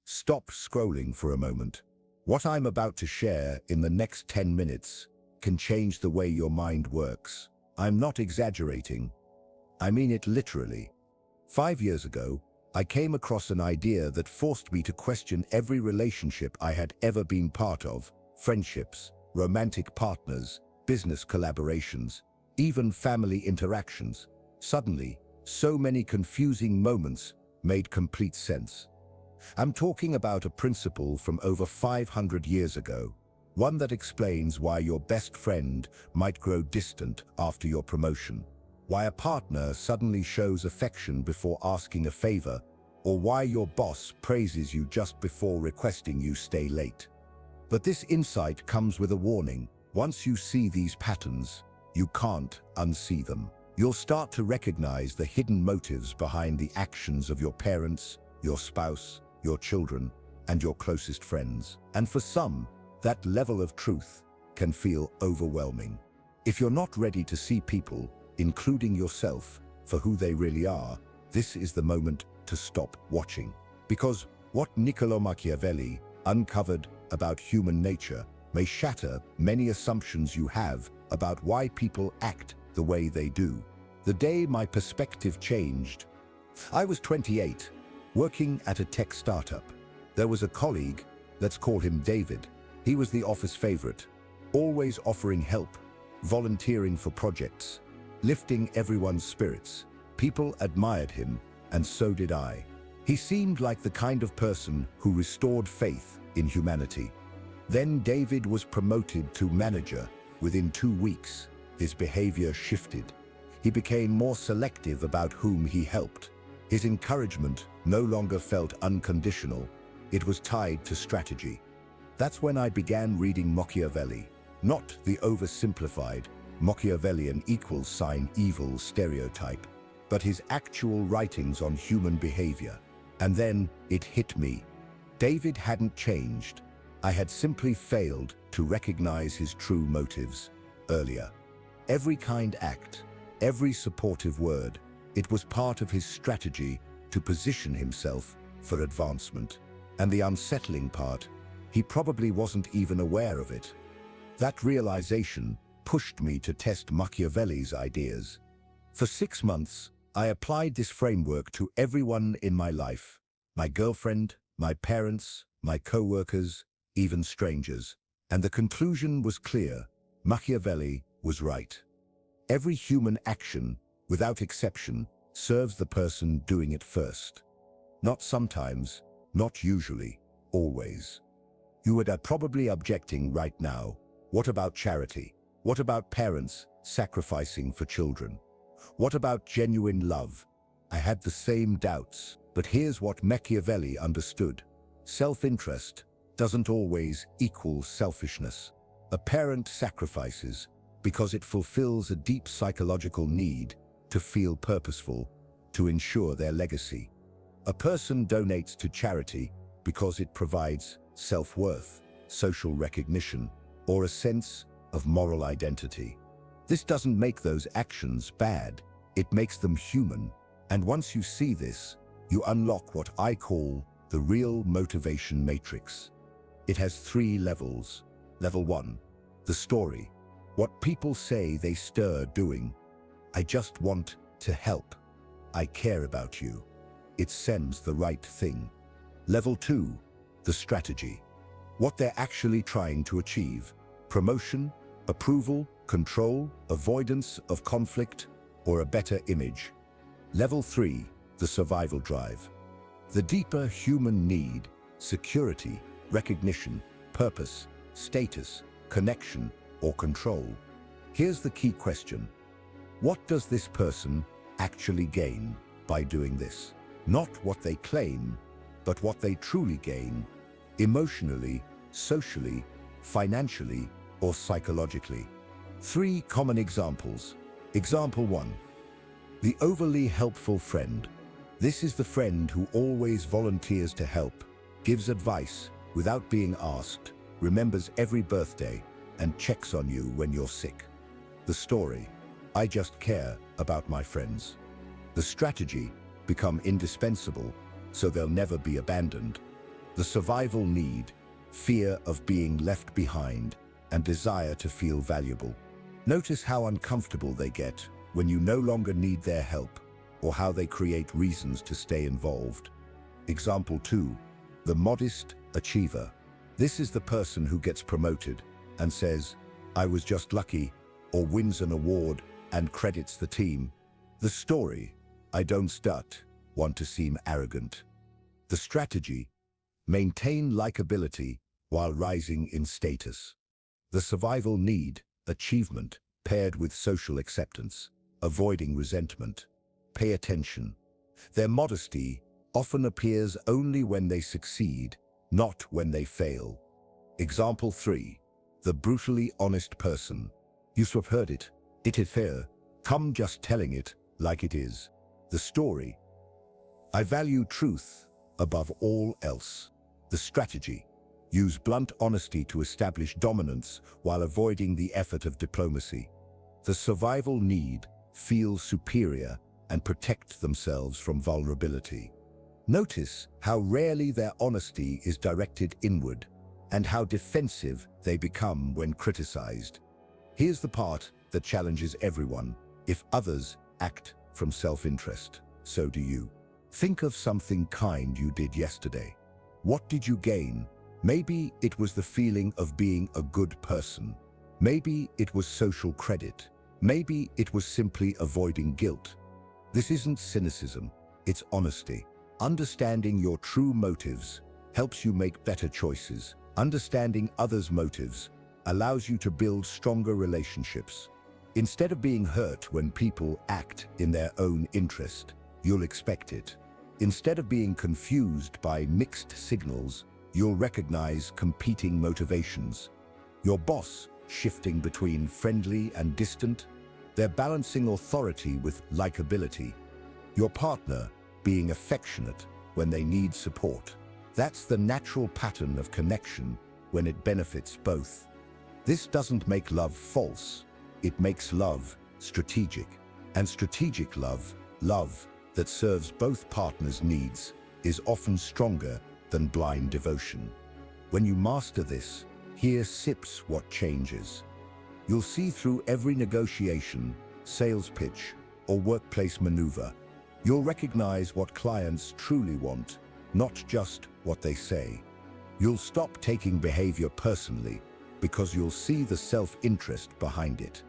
Stop scrolling for a moment. What I'm about to share in the next 10 minutes can change the way your mind works. I'm not exaggerating. I mean it literally. 5 years ago, I came across an idea that forced me to question every relationship I had ever been part of: friendships, romantic partners, business collaborations, even family interactions. Suddenly, so many confusing moments made complete sense. I'm talking about a principle from over 500 years ago, one that explains why your best friend might grow distant after your promotion, why a partner suddenly shows affection before asking a favor, or why your boss praises you just before requesting you stay late. But this insight comes with a warning. Once you see these patterns, you can't unsee them. You'll start to recognize the hidden motives behind the actions of your parents, your spouse, your children, and your closest friends. And for some, that level of truth can feel overwhelming. If you're not ready to see people, including yourself, for who they really are, this is the moment to stop watching. Because what Niccolò Machiavelli uncovered about human nature may shatter many assumptions you have about why people act the way they do. The day my perspective changed, I was 28, working at a tech startup. There was a colleague, let's call him David. He was the office favorite, always offering help, volunteering for projects, lifting everyone's spirits. People admired him, and so did I. He seemed like the kind of person who restored faith in humanity. Then David was promoted to manager. Within 2 weeks, his behavior shifted. He became more selective about whom he helped. His encouragement no longer felt unconditional. It was tied to strategy. That's when I began reading Machiavelli, not the oversimplified Machiavellian equals sign evil stereotype, but his actual writings on human behavior. And then it hit me. David hadn't changed. I had simply failed to recognize his true motives earlier. Every kind act, every supportive word, it was part of his strategy to position himself for advancement. And the unsettling part, he probably wasn't even aware of it. That realization pushed me to test Machiavelli's ideas. For 6 months, I applied this framework to everyone in my life: my girlfriend, my parents, my coworkers, even strangers. And the conclusion was clear. Machiavelli was right. Every human action, without exception, serves the person doing it first. Not sometimes, not usually, always. You are probably objecting right now. What about charity? What about parents sacrificing for children? What about genuine love? I had the same doubts, but here's what Machiavelli understood. Self-interest doesn't always equal selfishness. A parent sacrifices because it fulfills a deep psychological need to feel purposeful, to ensure their legacy. A person donates to charity because it provides self-worth, social recognition, or a sense of moral identity. This doesn't make those actions bad, it makes them human. And once you see this, you unlock what I call the real motivation matrix. It has 3 levels. Level 1, the story. What people say they stir doing. I just want to help. I care about you. It sends the right thing. Level 2, the strategy. What they're actually trying to achieve. Promotion, approval, control, avoidance of conflict, or a better image. Level 3, the survival drive. The deeper human need: security, recognition, purpose, status, connection, or control. Here's the key question. What does this person actually gain by doing this? Not what they claim, but what they truly gain, emotionally, socially, financially, or psychologically. 3 common examples. Example 1. The overly helpful friend. This is the friend who always volunteers to help, gives advice without being asked, remembers every birthday, and checks on you when you're sick. The story: I just care about my friends. The strategy: become indispensable so they'll never be abandoned. The survival need, fear of being left behind, and desire to feel valuable. Notice how uncomfortable they get when you no longer need their help, or how they create reasons to stay involved. Example 2. The modest achiever. This is the person who gets promoted and says, "I was just lucky," or wins an award and credits the team. The story, "I don't start, want to seem arrogant." The strategy, maintain likability while rising in status. The survival need, achievement, paired with social acceptance, avoiding resentment. Pay attention. Their modesty often appears only when they succeed, not when they fail. Example 3. The brutally honest person. You've heard it. It is fair. Come just telling it like it is. The story. I value truth above all else. The strategy. Use blunt honesty to establish dominance while avoiding the effort of diplomacy. The survival need, feel superior and protect themselves from vulnerability. Notice how rarely their honesty is directed inward and how defensive they become when criticized. Here's the part that challenges everyone. If others act from self-interest, so do you. Think of something kind you did yesterday. What did you gain? Maybe it was the feeling of being a good person. Maybe it was social credit. Maybe it was simply avoiding guilt. This isn't cynicism, it's honesty. Understanding your true motives helps you make better choices. Understanding others' motives allows you to build stronger relationships. Instead of being hurt when people act in their own interest, you'll expect it. Instead of being confused by mixed signals, you'll recognize competing motivations. Your boss shifting between friendly and distant, they're balancing authority with likability. Your partner being affectionate when they need support. That's the natural pattern of connection when it benefits both. This doesn't make love false, it makes love strategic. And strategic love, love that serves both partners' needs, is often stronger than blind devotion. When you master this, here sips what changes. You'll see through every negotiation, sales pitch, or workplace maneuver. You'll recognize what clients truly want, not just what they say. You'll stop taking behavior personally because you'll see the self-interest behind it.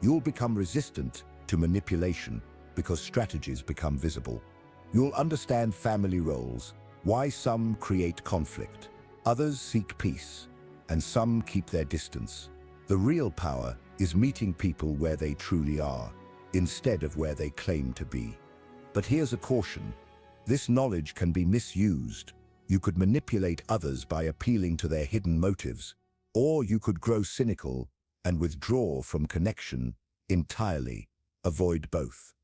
You'll become resistant to manipulation because strategies become visible. You'll understand family roles, why some create conflict, others seek peace, and some keep their distance. The real power is meeting people where they truly are, instead of where they claim to be. But here's a caution. This knowledge can be misused. You could manipulate others by appealing to their hidden motives, or you could grow cynical and withdraw from connection entirely. Avoid both.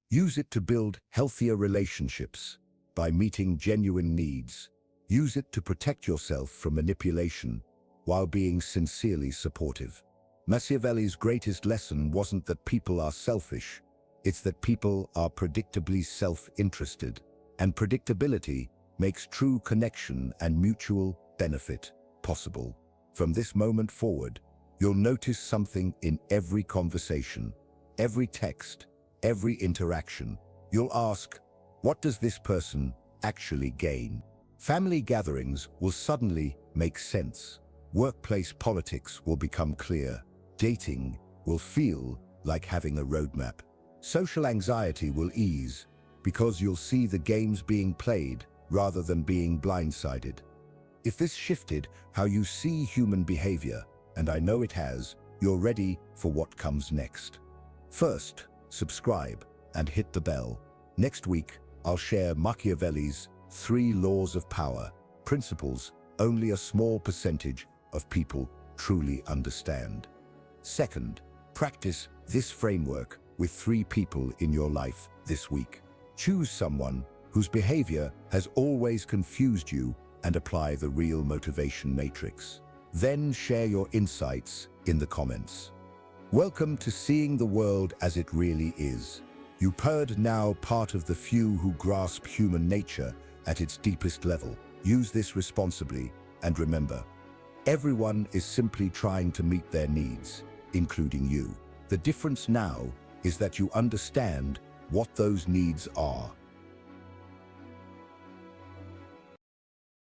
Use it to build healthier relationships by meeting genuine needs. Use it to protect yourself from manipulation while being sincerely supportive. Machiavelli's greatest lesson wasn't that people are selfish, it's that people are predictably self-interested, and predictability makes true connection and mutual benefit possible. From this moment forward, you'll notice something in every conversation, every text, every interaction. You'll ask, what does this person actually gain? Family gatherings will suddenly make sense. Workplace politics will become clear. Dating will feel like having a roadmap. Social anxiety will ease because you'll see the games being played rather than being blindsided. If this shifted how you see human behavior, and I know it has, you're ready for what comes next. First, subscribe and hit the bell. Next week, I'll share Machiavelli's 3 laws of power, principles only a small percentage of people truly understand. Second, practice this framework with 3 people in your life this week. Choose someone whose behavior has always confused you and apply the real motivation matrix. Then share your insights in the comments. Welcome to seeing the world as it really is. You've heard now part of the few who grasp human nature at its deepest level. Use this responsibly, and remember, everyone is simply trying to meet their needs, including you. The difference now is that you understand what those needs are.